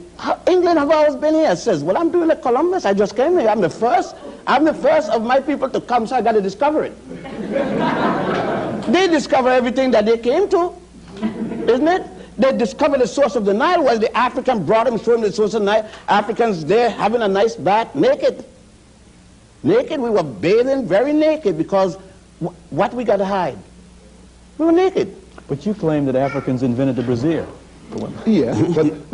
England have always been here. It says, well, I'm doing like Columbus. I just came here. I'm the first of my people to come, so I got to discover it. They discover everything that they came to, isn't it? They discovered the source of the Nile. Well, the African brought them, showed them the source of the Nile. Africans there having a nice bath, naked. Naked, we were bathing very naked because what we got to hide? We were naked. But you claim that Africans invented the brassiere. Yeah, but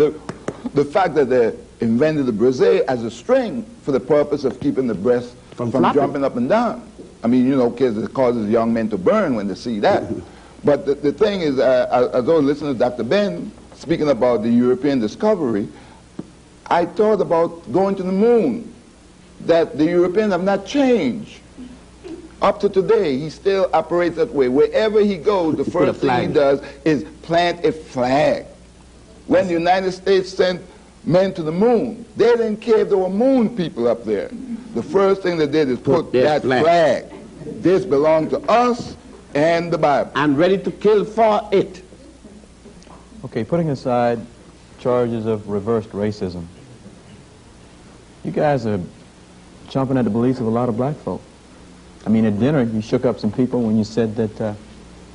the fact that they invented the brassiere as a string for the purpose of keeping the breast from jumping up and down. I mean, you know, because it causes young men to burn when they see that. But the thing is, as I was listening to Dr. Ben speaking about the European discovery, I thought about going to the moon, that the Europeans have not changed. Up to today, he still operates that way. Wherever he goes, the first thing he does is plant a flag. When the United States sent men to the moon, they didn't care if there were moon people up there. The first thing they did is put that flag. This belonged to us and the Bible. And ready to kill for it. Okay, putting aside charges of reversed racism, you guys are chomping at the beliefs of a lot of black folk. I mean, at dinner, you shook up some people when you said that,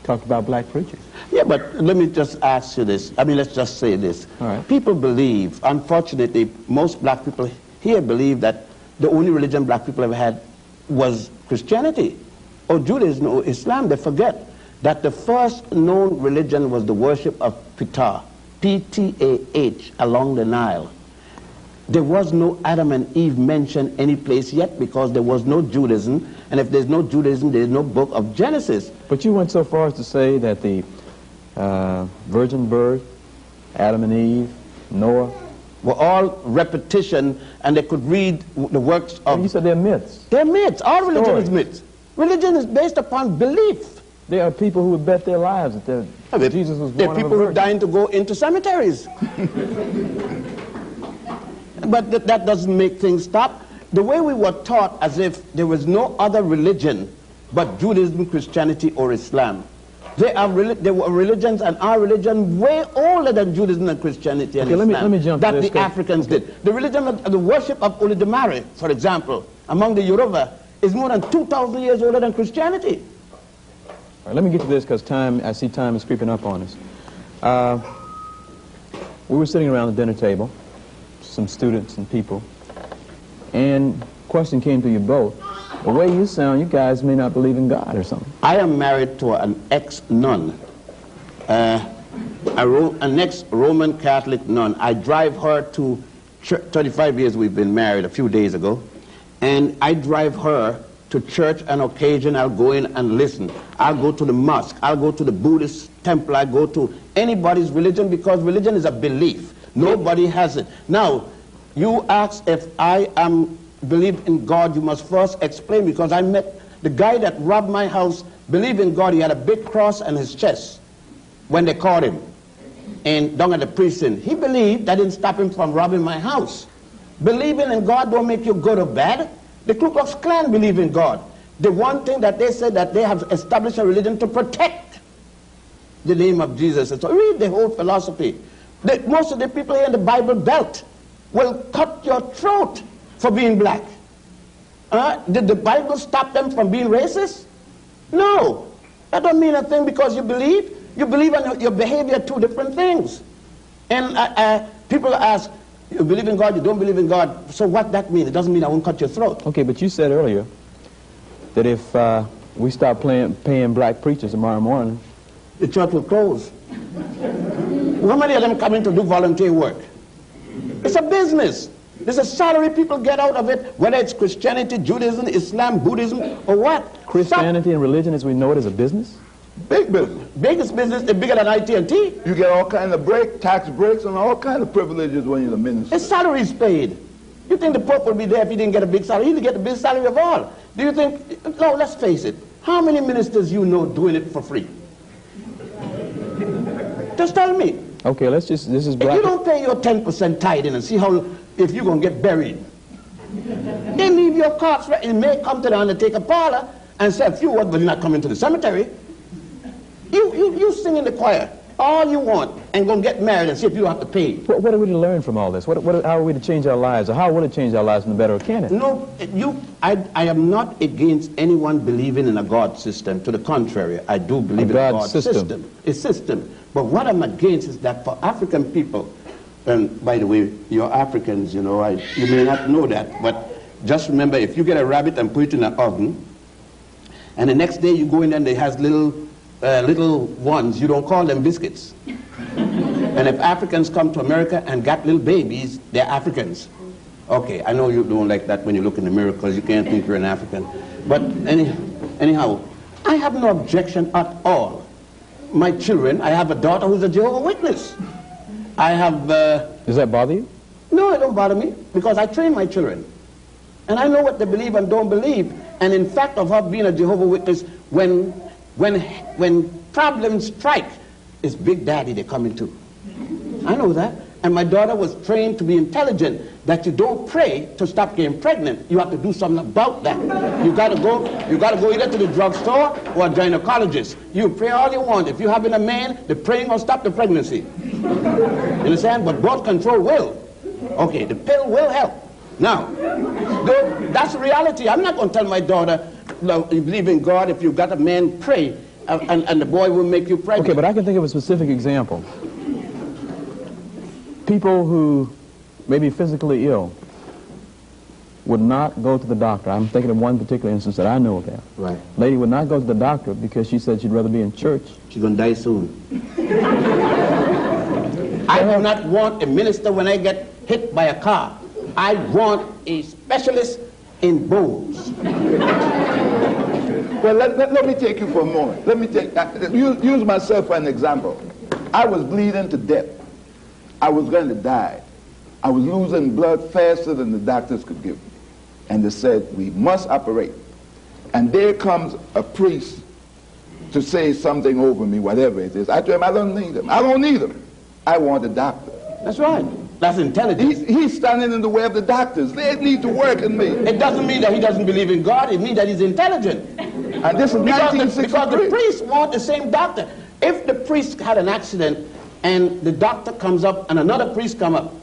talked about black preachers. Yeah, but let me just ask you this. I mean, let's just say this. All right. People believe, unfortunately, most black people here believe that the only religion black people ever had was Christianity or Judaism or Islam. They forget that the first known religion was the worship of Ptah, P-T-A-H, along the Nile. There was no Adam and Eve mentioned any place yet because there was no Judaism, and if there's no Judaism, there's no book of Genesis. But you went so far as to say that the virgin birth, Adam and Eve, Noah, were all repetition, and they could read the works of... And you said they're myths. They're myths. All religion is myths. Religion is based upon belief. There are people who would bet their lives that Jesus was born There are people who are dying to go into cemeteries. But that doesn't make things stop. The way we were taught as if there was no other religion but Judaism, Christianity, or Islam. There were religions, and our religion way older than Judaism and Christianity and Islam. Let me jump to that this, the Africans did. The religion of the worship of Olodumare, for example, among the Yoruba, is more than 2,000 years older than Christianity. All right, let me get to this because I see time is creeping up on us. We were sitting around the dinner table, some students and people, and question came to you both. The way you sound, you guys may not believe in God or something. I am married to an ex-nun, an ex-Roman Catholic nun. I drive her to church. 35 years we've been married, a few days ago, and I drive her to church on occasion. I'll go in and listen. I'll go to the mosque. I'll go to the Buddhist temple. I go to anybody's religion because religion is a belief. Nobody has it. Now, you ask if I believe in God, you must first explain, because I met the guy that robbed my house, believed in God. He had a big cross on his chest when they caught him and down at the prison. He believed. That didn't stop him from robbing my house. Believing in God don't make you good or bad. The Ku Klux Klan believe in God. The one thing that they said that they have established a religion to protect the name of Jesus. So read the whole philosophy. Most of the people here in the Bible Belt will cut your throat for being black. Did the Bible stop them from being racist? No. That don't mean a thing because you believe. You believe and your behavior are two different things. And people ask, you believe in God, you don't believe in God. So what that mean? It doesn't mean I won't cut your throat. Okay, but you said earlier that if we start paying black preachers tomorrow morning, the church will close. How many of them come in to do volunteer work? It's a business. There's a salary people get out of it, whether it's Christianity, Judaism, Islam, Buddhism, or what. Christianity and religion as we know it is a business? Big business. Biggest business, they're bigger than IT&T. You get all kind of tax breaks and all kind of privileges when you're the minister. His salary is paid. You think the Pope would be there if he didn't get a big salary? He'd get the biggest salary of all. Do you think, no, let's face it. How many ministers you know doing it for free? Just tell me. Okay, this is black. If you don't pay your 10% tithing and see how, if you're going to get buried, they leave your corpse, right? It may come to the undertaker parlor and say a few words, but you're not coming to the cemetery. You sing in the choir. all you want and go get married and see if you don't have to pay. What are we to learn from all this? How are we to change our lives? Or how will it change our lives in the better, or can it? No, I am not against anyone believing in a God system. To the contrary, I do believe in a God system. A system. But what I'm against is that for African people, and by the way, you're Africans, you know, you may not know that, but just remember, if you get a rabbit and put it in an oven, and the next day you go in and it has little ones, you don't call them biscuits. And if Africans come to America and got little babies, they're Africans. Okay, I know you don't like that when you look in the mirror because you can't think you're an African. But anyhow, I have no objection at all. My children, I have a daughter who's a Jehovah's Witness. I have... Does that bother you? No, it don't bother me because I train my children. And I know what they believe and don't believe. And in fact of her being a Jehovah's Witness, when problems strike, it's Big Daddy they're coming to. I know that. And my daughter was trained to be intelligent, that you don't pray to stop getting pregnant. You have to do something about that. You gotta go either to the drugstore or a gynecologist. You pray all you want. If you're having a man, the praying will stop the pregnancy. You understand? But birth control will. Okay, the pill will help. Now, that's reality. I'm not going to tell my daughter, you believe in God, if you've got a man, pray, and the boy will make you pregnant. Okay, but I can think of a specific example. People who may be physically ill would not go to the doctor. I'm thinking of one particular instance that I know about. Right. Lady would not go to the doctor because she said she'd rather be in church. She's going to die soon. I do not want a minister when I get hit by a car. I want a specialist in bones. Well, let me take you for a moment. Let me use myself for an example. I was bleeding to death. I was going to die. I was losing blood faster than the doctors could give me. And they said, we must operate. And there comes a priest to say something over me, whatever it is. I told him, I don't need him. I don't need him. I want a doctor. That's right. That's intelligence. He's standing in the way of the doctors. They need to work in me. It doesn't mean that he doesn't believe in God. It means that he's intelligent. And this is because the priests want the same doctor. If the priest had an accident and the doctor comes up and another priest come up,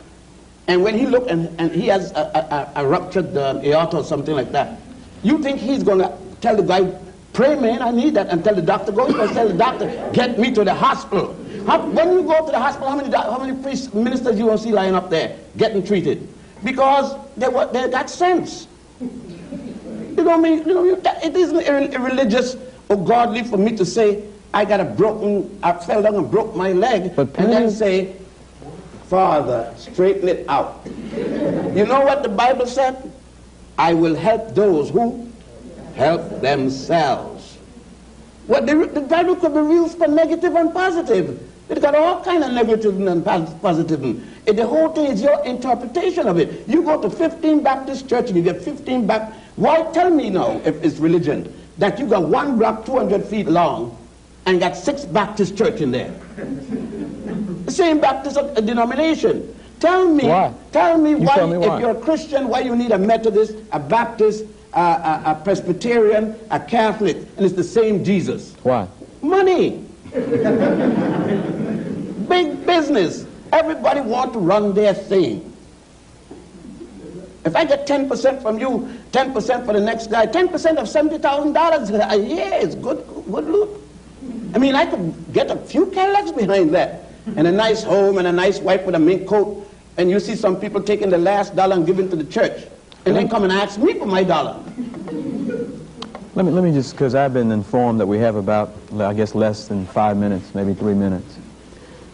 and when he look and he has a ruptured aorta or something like that, you think he's going to tell the guy, pray man, I need that, and tell the doctor, go, he's going to tell the doctor, get me to the hospital. When you go to the hospital, how many priests, ministers you will see lying up there getting treated? Because they got sense. You know what I mean? It isn't irreligious or godly for me to say, I fell down and broke my leg, and then say, Father, straighten it out. You know what the Bible said? I will help those who help themselves. Well, the Bible could be used for negative and positive. It's got all kind of negative and positive. The whole thing is your interpretation of it. You go to 15 Baptist church and you get 15 back. Why tell me now, if it's religion, that you got one block 200 feet long and got 6 Baptist church in there? The same Baptist denomination. Tell me why, if you're a Christian, why you need a Methodist, a Baptist, a Presbyterian, a Catholic, and it's the same Jesus. Why? Money. Big business. Everybody wants to run their thing. If I get 10% from you, 10% for the next guy, 10% of $70,000 a year is good loot. I mean, I could get a few Cadillacs behind that, and a nice home and a nice wife with a mink coat, and you see some people taking the last dollar and giving to the church, and then come and ask me for my dollar. Let me just, because I've been informed that we have about, I guess, less than 5 minutes, maybe 3 minutes.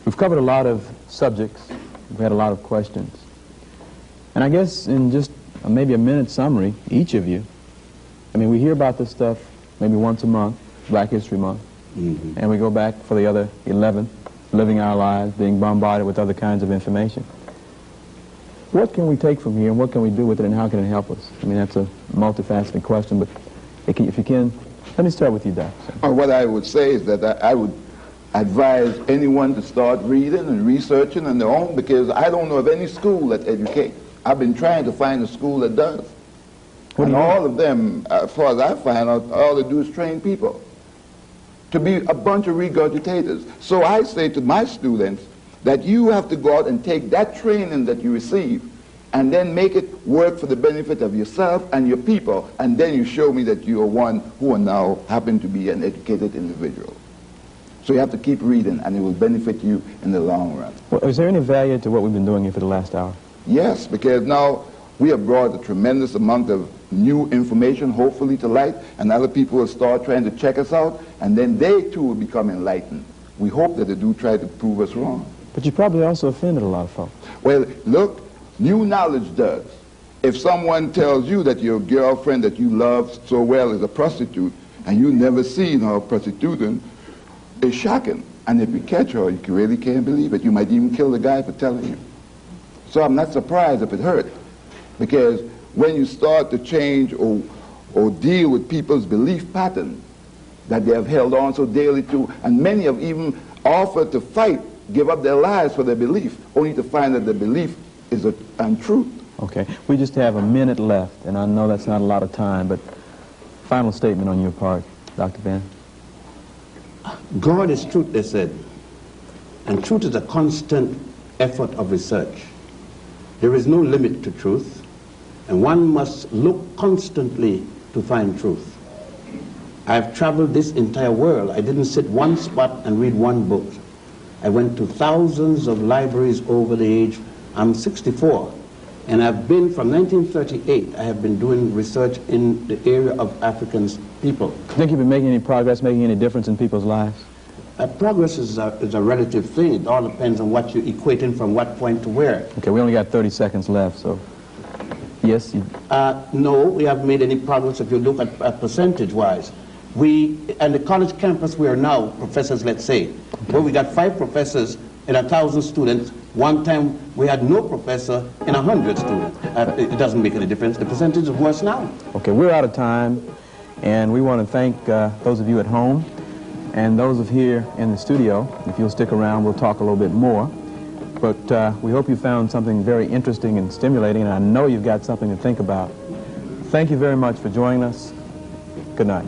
We've covered a lot of subjects. We've had a lot of questions. And I guess in just maybe a minute summary, each of you, I mean, we hear about this stuff maybe once a month, Black History Month, and we go back for the other 11, living our lives, being bombarded with other kinds of information. What can we take from here, and what can we do with it, and how can it help us? I mean, that's a multifaceted question, but if you can, let me start with you, Doc. What I would say is that I would advise anyone to start reading and researching on their own, because I don't know of any school that educates. I've been trying to find a school that does. And all of them, as far as I find out, all they do is train people. to be a bunch of regurgitators. So I say to my students that you have to go out and take that training that you receive and then make it work for the benefit of yourself and your people, and then you show me that you are one who are now happen to be an educated individual. So you have to keep reading, and it will benefit you in the long run. Well, is there any value to what we've been doing here for the last hour? Yes, because now we have brought a tremendous amount of new information, hopefully, to light, and other people will start trying to check us out, and then they too will become enlightened. We hope that they do try to prove us wrong. But you probably also offended a lot of folks. Well, look, new knowledge does. If someone tells you that your girlfriend that you love so well is a prostitute, and you never seen her prostituting, it's shocking. And if you catch her, you really can't believe it. You might even kill the guy for telling you. So I'm not surprised if it hurt, because when you start to change or deal with people's belief pattern that they have held on so dearly to, and many have even offered to fight, give up their lives for their belief, only to find that the belief is untruth. Okay, we just have a minute left, and I know that's not a lot of time, but final statement on your part, Dr. Ben. God is truth, they said, and truth is a constant effort of research. There is no limit to truth, and one must look constantly to find truth. I've traveled this entire world. I didn't sit one spot and read one book. I went to thousands of libraries over the age. I'm 64, and I've been, from 1938, I have been doing research in the area of African people. Do you think you've been making any progress, making any difference in people's lives? Progress is a relative thing. It all depends on what you're equating from what point to where. Okay, we only got 30 seconds left, so yes? No, we haven't made any progress if you look at percentage-wise. And the college campus we are now, professors, let's say, where we got 5 professors in 1,000 students. One time we had no professor in 100 students. It doesn't make any difference. The percentage is worse now. Okay, we're out of time, and we want to thank those of you at home and those of here in the studio. If you'll stick around, we'll talk a little bit more. But we hope you found something very interesting and stimulating, and I know you've got something to think about. Thank you very much for joining us. Good night.